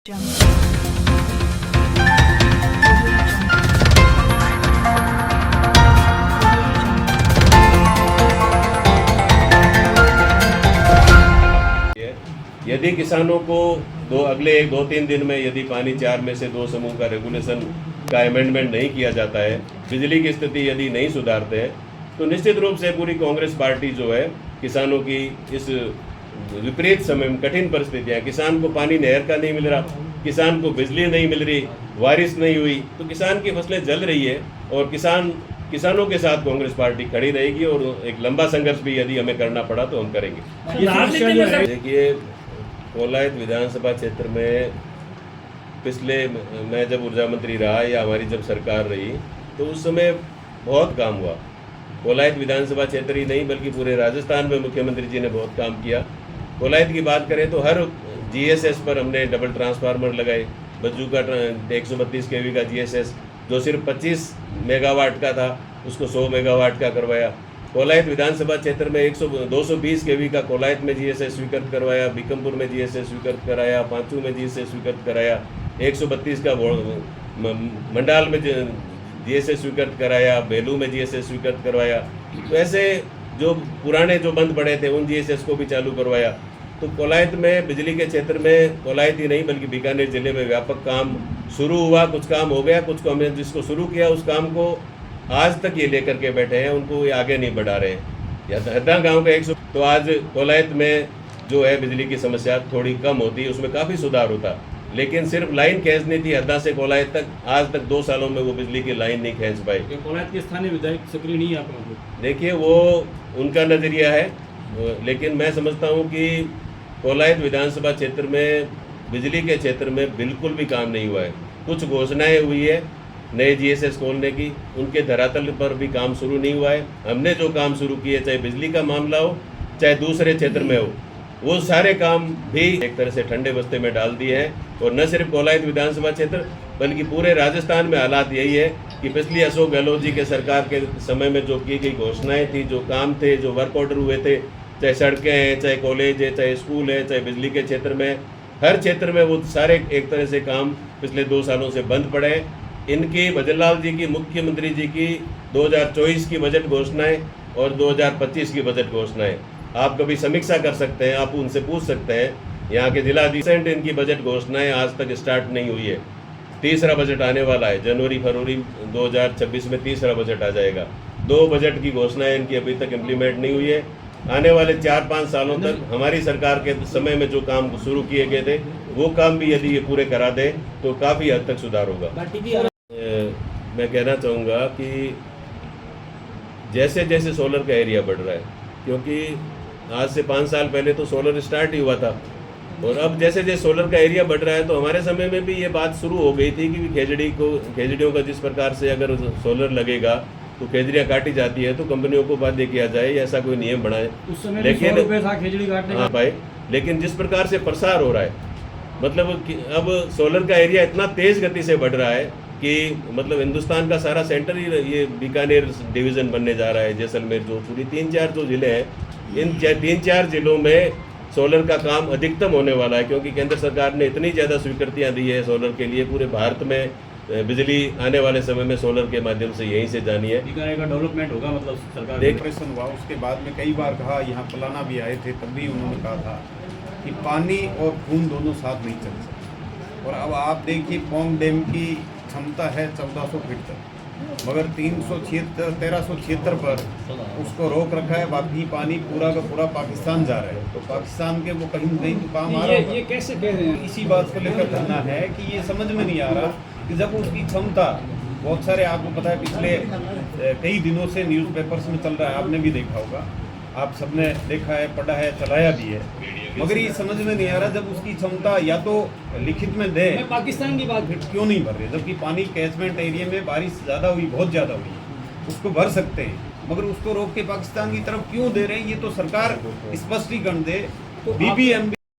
यदि किसानों को अगले 2-3 दिन में यदि पानी 4 में से 2 समूह का रेगुलेशन का अमेंडमेंट नहीं किया जाता है, बिजली की स्थिति यदि नहीं सुधारते हैं, तो निश्चित रूप से पूरी कांग्रेस पार्टी जो है किसानों की इस विपरीत समय में कठिन परिस्थितियाँ, किसान को पानी नहर का नहीं मिल रहा, किसान को बिजली नहीं मिल रही, बारिश नहीं हुई, तो किसान की फसलें जल रही है और किसानों के साथ कांग्रेस पार्टी खड़ी रहेगी और एक लंबा संघर्ष भी यदि हमें करना पड़ा तो हम करेंगे। देखिए, कोलायत विधानसभा क्षेत्र में पिछले मैं जब ऊर्जा मंत्री रहा या हमारी जब सरकार रही तो उस समय बहुत काम हुआ। कोलायत विधानसभा क्षेत्र ही नहीं बल्कि पूरे राजस्थान में मुख्यमंत्री जी ने बहुत काम किया। कोलायत की बात करें तो हर जीएसएस पर हमने डबल ट्रांसफार्मर लगाए। बज्जू का 132 केवी का जीएसएस जो सिर्फ 25 मेगावाट का था उसको 100 मेगावाट का करवाया। कोलायत विधानसभा क्षेत्र में 220 केवी का कोलायत में जीएसएस स्वीकृत करवाया, बीकमपुर में जीएसएस स्वीकृत कराया, पांचू में जीएसएस स्वीकृत कराया, 132 का मंडाल में जीएसएस स्वीकृत कराया, बेलू में जीएसएस स्वीकृत करवाया। तो ऐसे जो पुराने जो बंद पड़े थे उन जीएसएस को भी चालू करवाया। तो कोलायत में बिजली के क्षेत्र में कोलायत ही नहीं बल्कि बीकानेर जिले में व्यापक काम शुरू हुआ। कुछ काम हो गया, कुछ काम जिसको शुरू किया उस काम को आज तक ये लेकर के बैठे हैं, उनको ये आगे नहीं बढ़ा रहे हैं। या हद्दा गाँव का 100 तो आज कोलायत में जो है बिजली की समस्या थोड़ी कम होती, उसमें काफ़ी सुधार होता, लेकिन सिर्फ लाइन खींचनी थी हद्दा से कोलायत तक। आज तक 2 सालों में वो बिजली की लाइन नहीं खींच पाई। कोलायत के स्थानीय विधायक सक्रिय नहीं है आपका? देखिए, वो उनका नज़रिया है, लेकिन मैं समझता हूँ कि कोलायत विधानसभा क्षेत्र में बिजली के क्षेत्र में बिल्कुल भी काम नहीं हुआ है। कुछ घोषणाएँ हुई है नए जीएसएस खोलने की, उनके धरातल पर भी काम शुरू नहीं हुआ है। हमने जो काम शुरू किए, चाहे बिजली का मामला हो चाहे दूसरे क्षेत्र में हो, वो सारे काम भी एक तरह से ठंडे बस्ते में डाल दिए हैं। और न सिर्फ कोलायत विधानसभा क्षेत्र बल्कि पूरे राजस्थान में हालात यही है कि पिछली अशोक गहलोत जी के सरकार के समय में जो की गई घोषणाएं थी, जो काम थे, जो वर्क ऑर्डर हुए थे, चाहे सड़कें हैं, चाहे कॉलेज है, चाहे स्कूल है, चाहे बिजली के क्षेत्र में, हर क्षेत्र में वो सारे एक तरह से काम पिछले 2 सालों से बंद पड़े हैं। इनकी भजनलाल जी की, मुख्यमंत्री जी की 2024 की बजट घोषणाएं और 2025 की बजट घोषणाएं आप कभी समीक्षा कर सकते हैं, आप उनसे पूछ सकते हैं। यहाँ के जिलाधीश इनकी बजट घोषणाएं आज तक स्टार्ट नहीं हुई है। तीसरा बजट आने वाला है, जनवरी-फरवरी 2026 में तीसरा बजट आ जाएगा। 2 बजट की घोषणाएं इनकी अभी तक इम्प्लीमेंट नहीं हुई है। आने वाले 4-5 सालों तक हमारी सरकार के समय में जो काम शुरू किए गए थे वो काम भी यदि ये पूरे करा दे तो काफ़ी हद तक सुधार होगा। मैं कहना चाहूँगा कि जैसे जैसे सोलर का एरिया बढ़ रहा है, क्योंकि आज से 5 साल पहले तो सोलर स्टार्ट ही हुआ था, और अब जैसे जैसे सोलर का एरिया बढ़ रहा है तो हमारे समय में भी ये बात शुरू हो गई थी कि खेजड़ियों का जिस प्रकार से अगर सोलर लगेगा तो खेजड़ियाँ काटी जाती है तो कंपनियों को बाध्य किया जाए, ऐसा कोई नियम बनाए। लेकिन लेकिन जिस प्रकार से प्रसार हो रहा है, मतलब अब सोलर का एरिया इतना तेज़ गति से बढ़ रहा है कि मतलब हिंदुस्तान का सारा सेंटर ही ये बीकानेर डिवीज़न बनने जा रहा है। जैसलमेर, जोधपुर, 3-4 जो ज़िले हैं, इन 3-4 ज़िलों में सोलर का काम अधिकतम होने वाला है, क्योंकि केंद्र सरकार ने इतनी ज़्यादा स्वीकृतियाँ दी है सोलर के लिए। पूरे भारत में बिजली आने वाले समय में सोलर के माध्यम से यहीं से जानी है। बीकानेर का डेवलपमेंट होगा, मतलब सरकार ऑपरेशन हुआ उसके बाद में कई बार कहा, यहाँ पलाना भी आए थे तब भी उन्होंने कहा था कि पानी और खून दोनों साथ नहीं चल सकते। और अब आप देखिए, पोंग डैम की क्षमता है 1400 फीट तक, मगर 1376 पर उसको रोक रखा है। बाकी पानी पूरा का पूरा पाकिस्तान जा रहा है, तो पाकिस्तान के वो कहीं नहीं तो काम आ रहा है। ये कैसे कह रहे हैं? इसी बात को लेकर करना है कि ये समझ में नहीं आ रहा कि जब उसकी क्षमता, बहुत सारे आपको पता है पिछले कई दिनों से न्यूज़पेपर्स में चल रहा है, आपने भी देखा होगा, आप सबने देखा है, पढ़ा है, चलाया भी है, मगर ये समझ में नहीं आ रहा जब उसकी क्षमता या तो लिखित में दे। मैं पाकिस्तान की बात क्यों नहीं भर रहे, जबकि पानी कैचमेंट एरिया में बारिश ज़्यादा हुई, बहुत ज़्यादा हुई, उसको भर सकते हैं, मगर उसको रोक के पाकिस्तान की तरफ क्यों दे रहे हैं? ये तो सरकार स्पष्टीकरण दे। तो BBMB